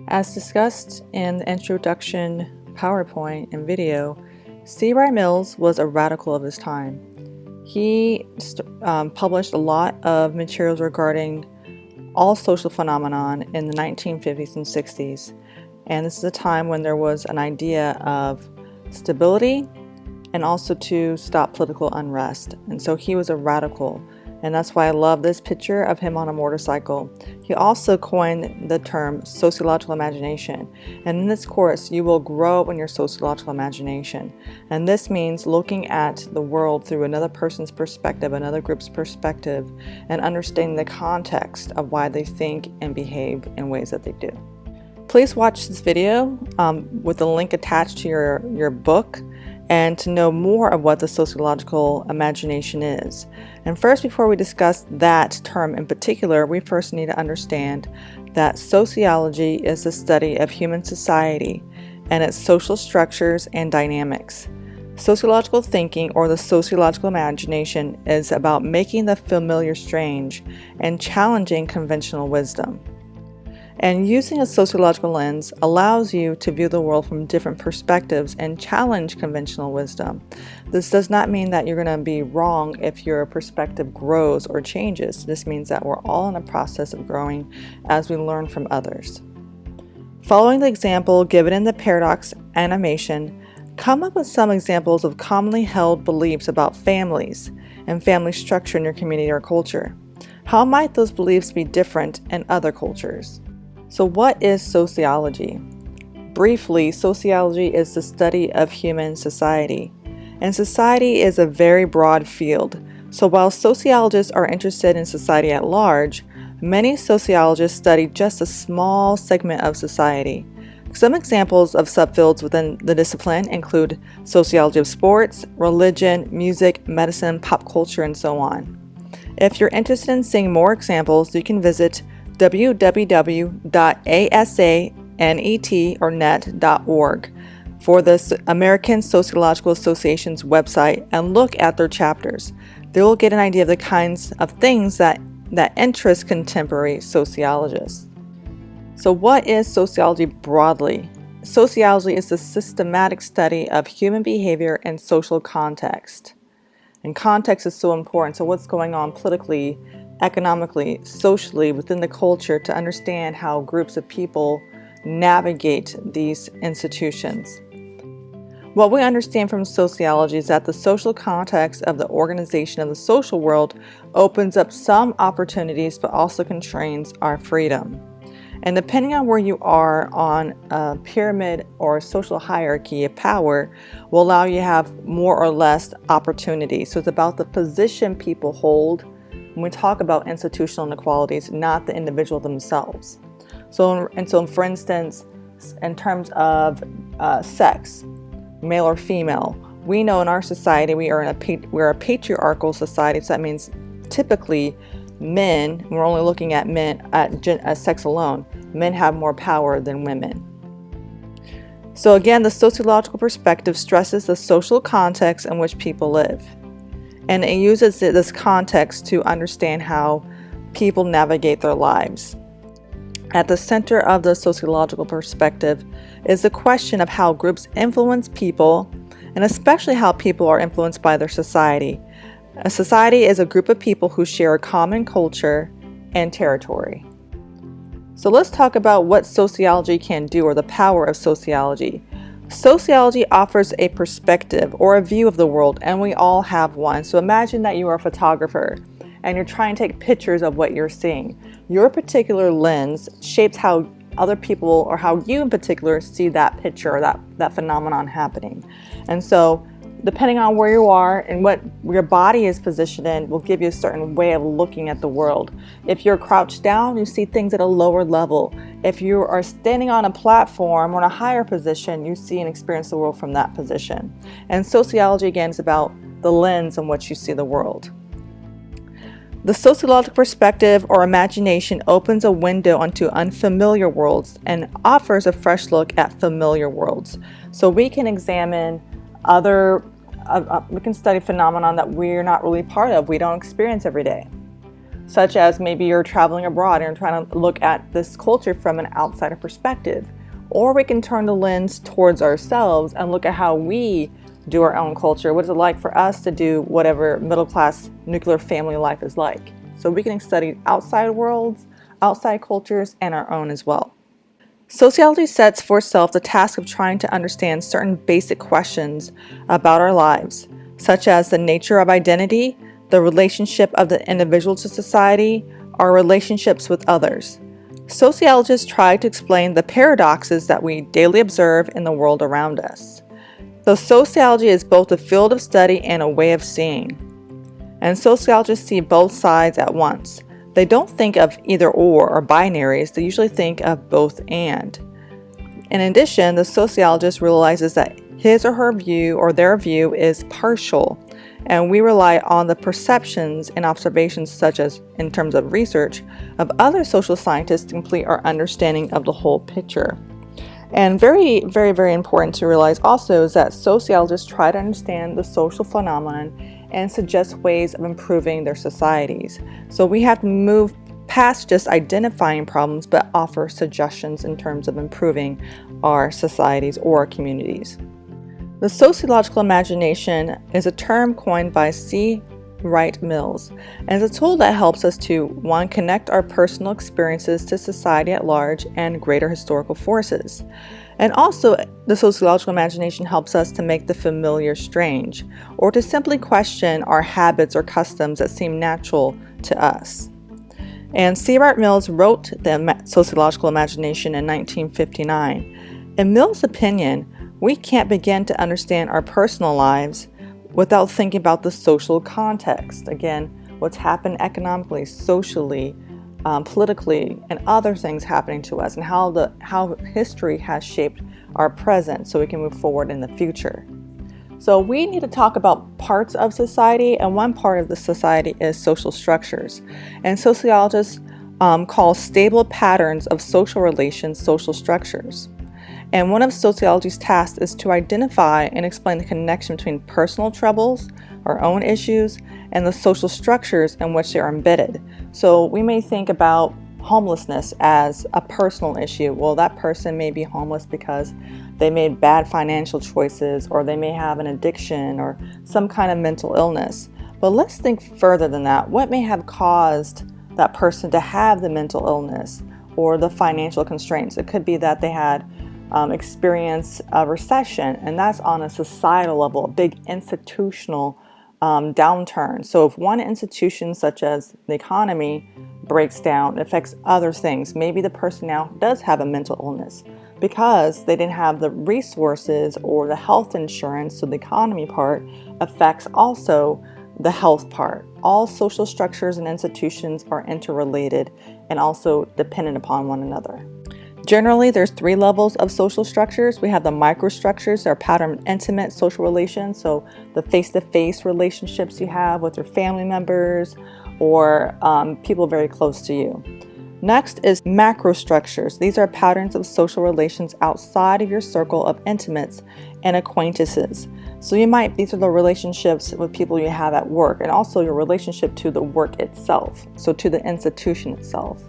As discussed in the introduction PowerPoint and video, C.Y. Mills was a radical of his time. He published a lot of materials regarding all social phenomenon in the 1950s and 60s. And this is a time when there was an idea of stability and also to stop political unrest. And so he was a radical. And that's why I love this picture of him on a motorcycle. He also coined the term sociological imagination. And in this course, you will grow in your sociological imagination. And this means looking at the world through another person's perspective, another group's perspective, and understanding the context of why they think and behave in ways that they do. Please watch this video with the link attached to your book, and to know more of what the sociological imagination is. And first, before we discuss that term in particular, we first need to understand that sociology is the study of human society and its social structures and dynamics. Sociological thinking, or the sociological imagination, is about making the familiar strange and challenging conventional wisdom. And using a sociological lens allows you to view the world from different perspectives and challenge conventional wisdom. This does not mean that you're going to be wrong if your perspective grows or changes. This means that we're all in a process of growing as we learn from others. Following the example given in the paradox animation, come up with some examples of commonly held beliefs about families and family structure in your community or culture. How might those beliefs be different in other cultures? So what is sociology? Briefly, sociology is the study of human society. And society is a very broad field. So while sociologists are interested in society at large, many sociologists study just a small segment of society. Some examples of subfields within the discipline include sociology of sports, religion, music, medicine, pop culture, and so on. If you're interested in seeing more examples, you can visit www.asanet.org for the American Sociological Association's website and look at their chapters. They will get an idea of the kinds of things that interest contemporary sociologists. So what is sociology broadly? Sociology is the systematic study of human behavior and social context. And context is so important. So what's going on politically, economically, socially within the culture to understand how groups of people navigate these institutions. What we understand from sociology is that the social context of the organization of the social world opens up some opportunities but also constrains our freedom. And depending on where you are on a pyramid or a social hierarchy of power will allow you to have more or less opportunity. So it's about the position people hold when we talk about institutional inequalities, not the individual themselves. So for instance, in terms of sex, male or female, we know in our society we're a patriarchal society. So that means typically men, we're only looking at men at sex alone, men have more power than women. So again, the sociological perspective stresses the social context in which people live. And it uses this context to understand how people navigate their lives. At the center of the sociological perspective is the question of how groups influence people, and especially how people are influenced by their society. A society is a group of people who share a common culture and territory. So let's talk about what sociology can do, or the power of sociology. Sociology offers a perspective or a view of the world, and we all have one. So imagine that you are a photographer and you're trying to take pictures of what you're seeing. Your particular lens shapes how other people, or how you in particular, see that picture or that phenomenon happening. And so depending on where you are and what your body is positioned in will give you a certain way of looking at the world. If you're crouched down, you see things at a lower level. If you are standing on a platform or in a higher position, you see and experience the world from that position. And sociology, again, is about the lens in which you see the world. The sociological perspective or imagination opens a window onto unfamiliar worlds and offers a fresh look at familiar worlds. So we can examine we can study phenomenon that we're not really part of, we don't experience every day. such as maybe you're traveling abroad and you're trying to look at this culture from an outsider perspective. Or we can turn the lens towards ourselves and look at how we do our own culture. What is it like for us to do whatever middle-class nuclear family life is like? So we can study outside worlds, outside cultures, and our own as well. Sociology sets for itself the task of trying to understand certain basic questions about our lives, such as the nature of identity, the relationship of the individual to society, our relationships with others. Sociologists try to explain the paradoxes that we daily observe in the world around us. So sociology is both a field of study and a way of seeing. And sociologists see both sides at once. They don't think of either or binaries, they usually think of both and. In addition, the sociologist realizes that his or her view or their view is partial, and we rely on the perceptions and observations, such as in terms of research, of other social scientists to complete our understanding of the whole picture. And very, very, very important to realize also is that sociologists try to understand the social phenomenon and suggest ways of improving their societies. So we have to move past just identifying problems, but offer suggestions in terms of improving our societies or our communities. The sociological imagination is a term coined by C. Wright Mills, and is a tool that helps us to, one, connect our personal experiences to society at large and greater historical forces. And also, the sociological imagination helps us to make the familiar strange, or to simply question our habits or customs that seem natural to us. And C. Wright Mills wrote the sociological imagination in 1959. In Mills' opinion, we can't begin to understand our personal lives without thinking about the social context. Again, what's happened economically, socially, politically, and other things happening to us, and how history has shaped our present so we can move forward in the future. So we need to talk about parts of society, and one part of the society is social structures. And sociologists call stable patterns of social relations social structures. And one of sociology's tasks is to identify and explain the connection between personal troubles, our own issues, and the social structures in which they are embedded. So we may think about homelessness as a personal issue. Well, that person may be homeless because they made bad financial choices, or they may have an addiction or some kind of mental illness. But let's think further than that. What may have caused that person to have the mental illness or the financial constraints? It could be that they had experience a recession, and that's on a societal level, a big institutional downturn. So if one institution, such as the economy, breaks down, it affects other things. Maybe the person now does have a mental illness because they didn't have the resources or the health insurance, so the economy part affects also the health part. All social structures and institutions are interrelated and also dependent upon one another. Generally, there's 3 levels of social structures. We have the microstructures that are patterned in intimate social relations, so the face-to-face relationships you have with your family members or people very close to you. Next is macrostructures. These are patterns of social relations outside of your circle of intimates and acquaintances. So these are the relationships with people you have at work, and also your relationship to the work itself, so to the institution itself.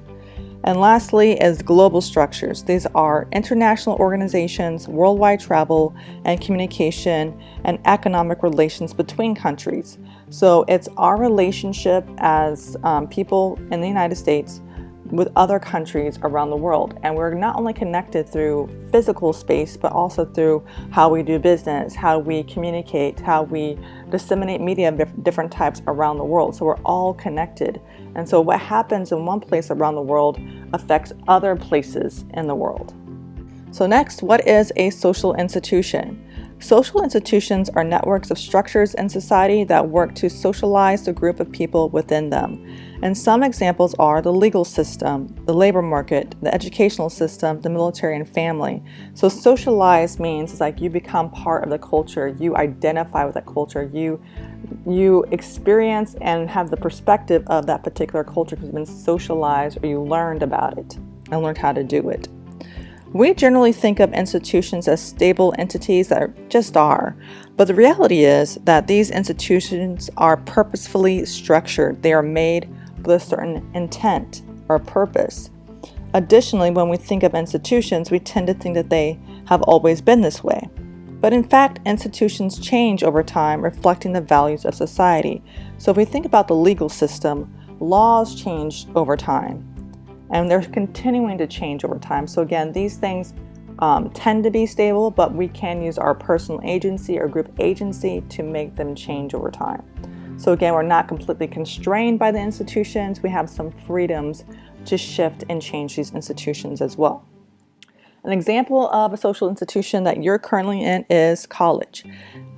And lastly is global structures. These are international organizations, worldwide travel and communication, and economic relations between countries. So it's our relationship as people in the United States with other countries around the world. And we're not only connected through physical space, but also through how we do business, how we communicate, how we disseminate media of different types around the world. So we're all connected. And so what happens in one place around the world affects other places in the world. So next, what is a social institution? Social institutions are networks of structures in society that work to socialize the group of people within them. And some examples are the legal system, the labor market, the educational system, the military, and family. So socialize means it's like you become part of the culture, you identify with that culture, you experience and have the perspective of that particular culture because you've been socialized or you learned about it and learned how to do it. We generally think of institutions as stable entities that just are, but the reality is that these institutions are purposefully structured. They are made with a certain intent or purpose. Additionally, when we think of institutions, we tend to think that they have always been this way. But in fact, institutions change over time, reflecting the values of society. So if we think about the legal system, laws change over time, and they're continuing to change over time. So again, these things tend to be stable, but we can use our personal agency or group agency to make them change over time. So again, we're not completely constrained by the institutions. We have some freedoms to shift and change these institutions as well. An example of a social institution that you're currently in is college.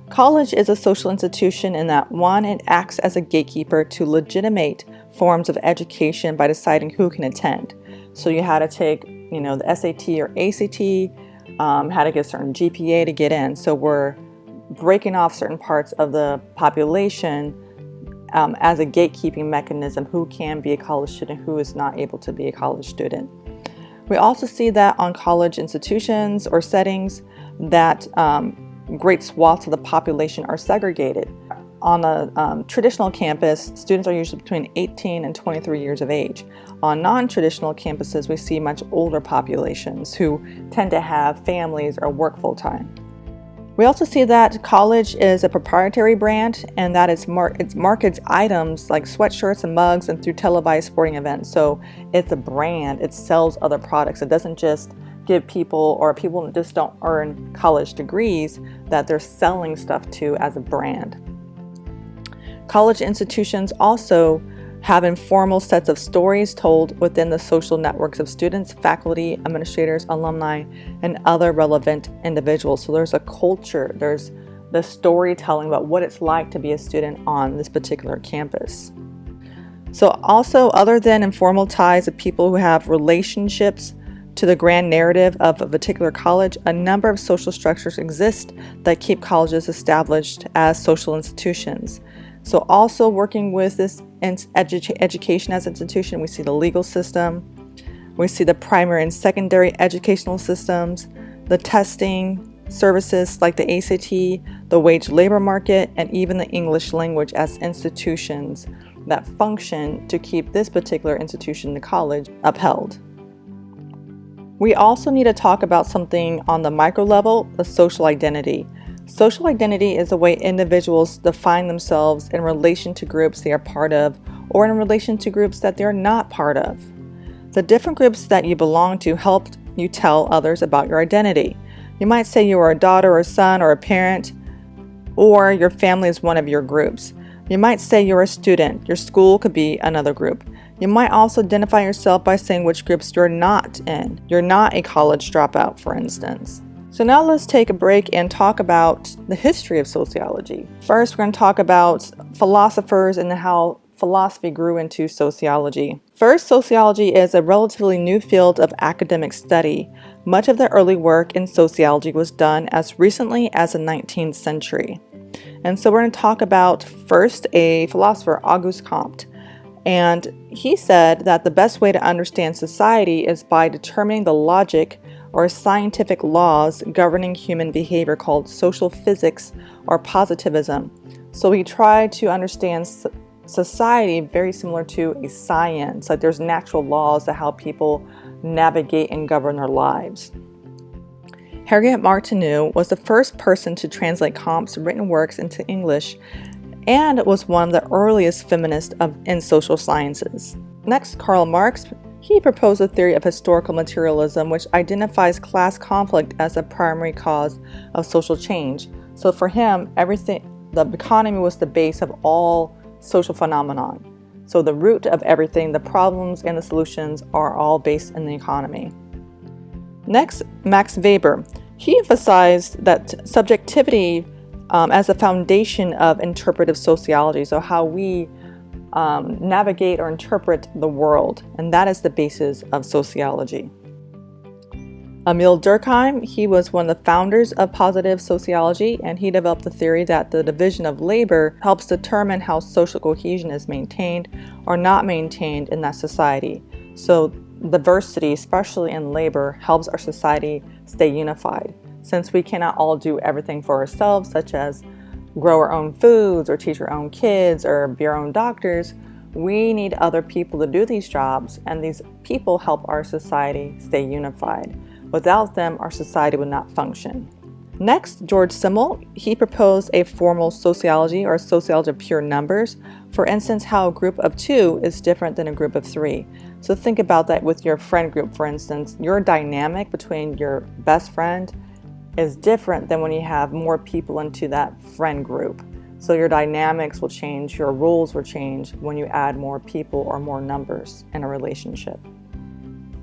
College is a social institution in that, one, it acts as a gatekeeper to legitimate forms of education by deciding who can attend. So you had to take, the SAT or ACT, had to get a certain GPA to get in. So we're breaking off certain parts of the population as a gatekeeping mechanism, who can be a college student, who is not able to be a college student. We also see that on college institutions or settings that great swaths of the population are segregated. On a traditional campus, students are usually between 18 and 23 years of age. On non-traditional campuses, we see much older populations who tend to have families or work full-time. We also see that college is a proprietary brand, and that it markets items like sweatshirts and mugs and through televised sporting events. So it's a brand, it sells other products. It doesn't just give people, or people just don't earn college degrees, that they're selling stuff to as a brand. College institutions also have informal sets of stories told within the social networks of students, faculty, administrators, alumni, and other relevant individuals. So there's a culture, there's the storytelling about what it's like to be a student on this particular campus. So also, other than informal ties of people who have relationships to the grand narrative of a particular college, a number of social structures exist that keep colleges established as social institutions. So also working with this education as an institution, we see the legal system, we see the primary and secondary educational systems, the testing services like the ACT, the wage labor market, and even the English language as institutions that function to keep this particular institution, the college, upheld. We also need to talk about something on the micro level, the social identity. Social identity is the way individuals define themselves in relation to groups they are part of, or in relation to groups that they're not part of. The different groups that you belong to help you tell others about your identity. You might say you are a daughter or a son or a parent, or your family is one of your groups. You might say you're a student. Your school could be another group. You might also identify yourself by saying which groups you're not in. You're not a college dropout, for instance. So now let's take a break and talk about the history of sociology. First, we're going to talk about philosophers and how philosophy grew into sociology. First, sociology is a relatively new field of academic study. Much of the early work in sociology was done as recently as the 19th century. And so we're going to talk about first a philosopher, Auguste Comte. And he said that the best way to understand society is by determining the logic or scientific laws governing human behavior, called social physics or positivism. So we try to understand society very similar to a science, like there's natural laws to how people navigate and govern their lives. Harriet Martineau was the first person to translate Comte's written works into English, and was one of the earliest feminists in social sciences. Next, Karl Marx. He proposed a theory of historical materialism, which identifies class conflict as a primary cause of social change. So for him, the economy was the base of all social phenomenon. So the root of everything, the problems and the solutions, are all based in the economy. Next, Max Weber. He emphasized that subjectivity as a foundation of interpretive sociology, so how we navigate or interpret the world, and that is the basis of sociology. Emile Durkheim, he was one of the founders of positive sociology, and he developed the theory that the division of labor helps determine how social cohesion is maintained or not maintained in that society. So diversity, especially in labor, helps our society stay unified. Since we cannot all do everything for ourselves, such as grow our own foods or teach our own kids or be our own doctors, We need other people to do these jobs, and these people help our society stay unified. Without them, our society would not function. Next, George Simmel, he proposed a formal sociology or sociology of pure numbers. For instance, how a group of 2 is different than a group of 3. So think about that with your friend group, for instance. Your dynamic between your best friend is different than when you have more people into that friend group. So your dynamics will change, your rules will change when you add more people or more numbers in a relationship.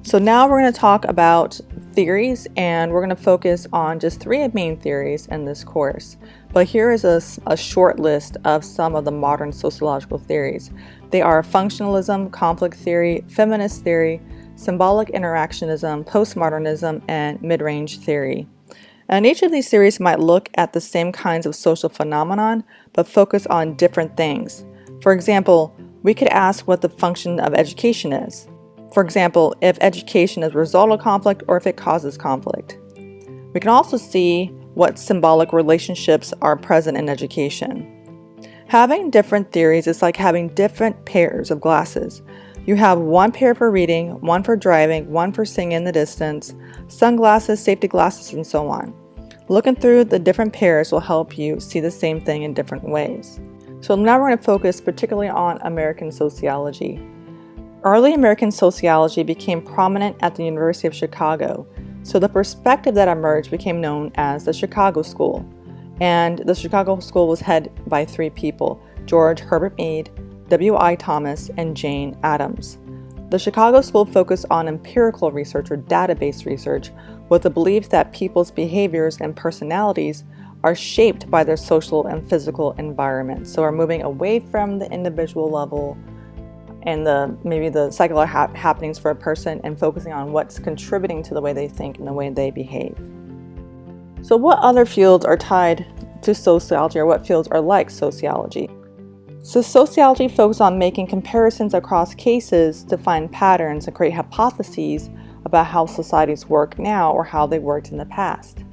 So now we're going to talk about theories, and we're going to focus on just 3 main theories in this course. But here is a short list of some of the modern sociological theories. They are functionalism, conflict theory, feminist theory, symbolic interactionism, postmodernism, and mid-range theory. And each of these theories might look at the same kinds of social phenomenon, but focus on different things. For example, we could ask what the function of education is. For example, if education is a result of conflict or if it causes conflict. We can also see what symbolic relationships are present in education. Having different theories is like having different pairs of glasses. You have one pair for reading, one for driving, one for seeing in the distance, sunglasses, safety glasses, and so on. Looking through the different pairs will help you see the same thing in different ways. So now we're going to focus particularly on American sociology. Early American sociology became prominent at the University of Chicago, so the perspective that emerged became known as the Chicago School. And the Chicago School was headed by 3 people, George Herbert Mead, W.I. Thomas, and Jane Addams. The Chicago School focused on empirical research or database research with the belief that people's behaviors and personalities are shaped by their social and physical environment. So we're moving away from the individual level and maybe the psychological happenings for a person and focusing on what's contributing to the way they think and the way they behave. So what other fields are tied to sociology, or what fields are like sociology? So sociology focuses on making comparisons across cases to find patterns and create hypotheses about how societies work now or how they worked in the past.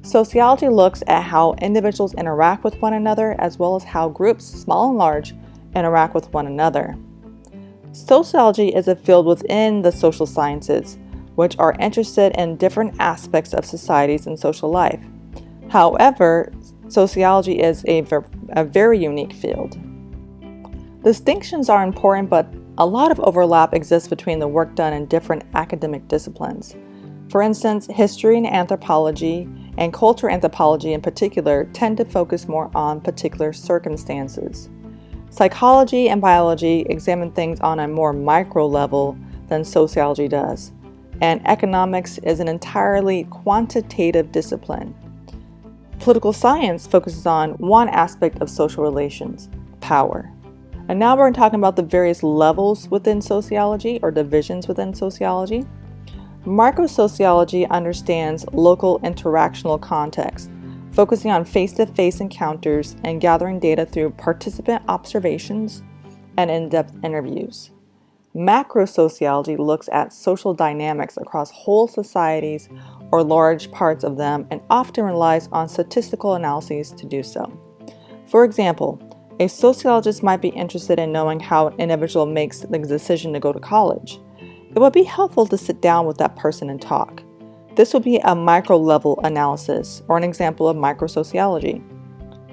Sociology looks at how individuals interact with one another as well as how groups, small and large, interact with one another. Sociology is a field within the social sciences, which are interested in different aspects of societies and social life. However, sociology is a very unique field. Distinctions are important, but a lot of overlap exists between the work done in different academic disciplines. For instance, history and anthropology, and cultural anthropology in particular, tend to focus more on particular circumstances. Psychology and biology examine things on a more micro level than sociology does, and economics is an entirely quantitative discipline. Political science focuses on one aspect of social relations, power. And now we're talking about the various levels within sociology or divisions within sociology. Microsociology understands local interactional context, focusing on face-to-face encounters and gathering data through participant observations and in-depth interviews. Macrosociology looks at social dynamics across whole societies or large parts of them and often relies on statistical analyses to do so. For example, a sociologist might be interested in knowing how an individual makes the decision to go to college. It would be helpful to sit down with that person and talk. This would be a micro-level analysis or an example of microsociology.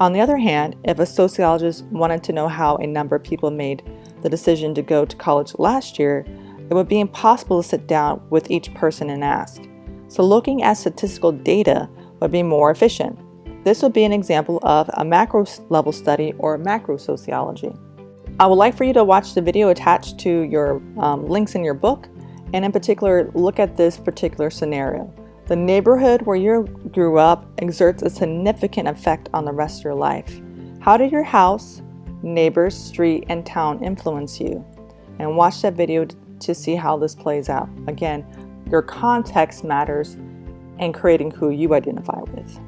On the other hand, if a sociologist wanted to know how a number of people made the decision to go to college last year, it would be impossible to sit down with each person and ask. So looking at statistical data would be more efficient. This would be an example of a macro-level study or macrosociology. I would like for you to watch the video attached to your links in your book, and in particular, look at this particular scenario. The neighborhood where you grew up exerts a significant effect on the rest of your life. How did your house, neighbors, street, and town influence you? And watch that video to see how this plays out. Again, your context matters in creating who you identify with.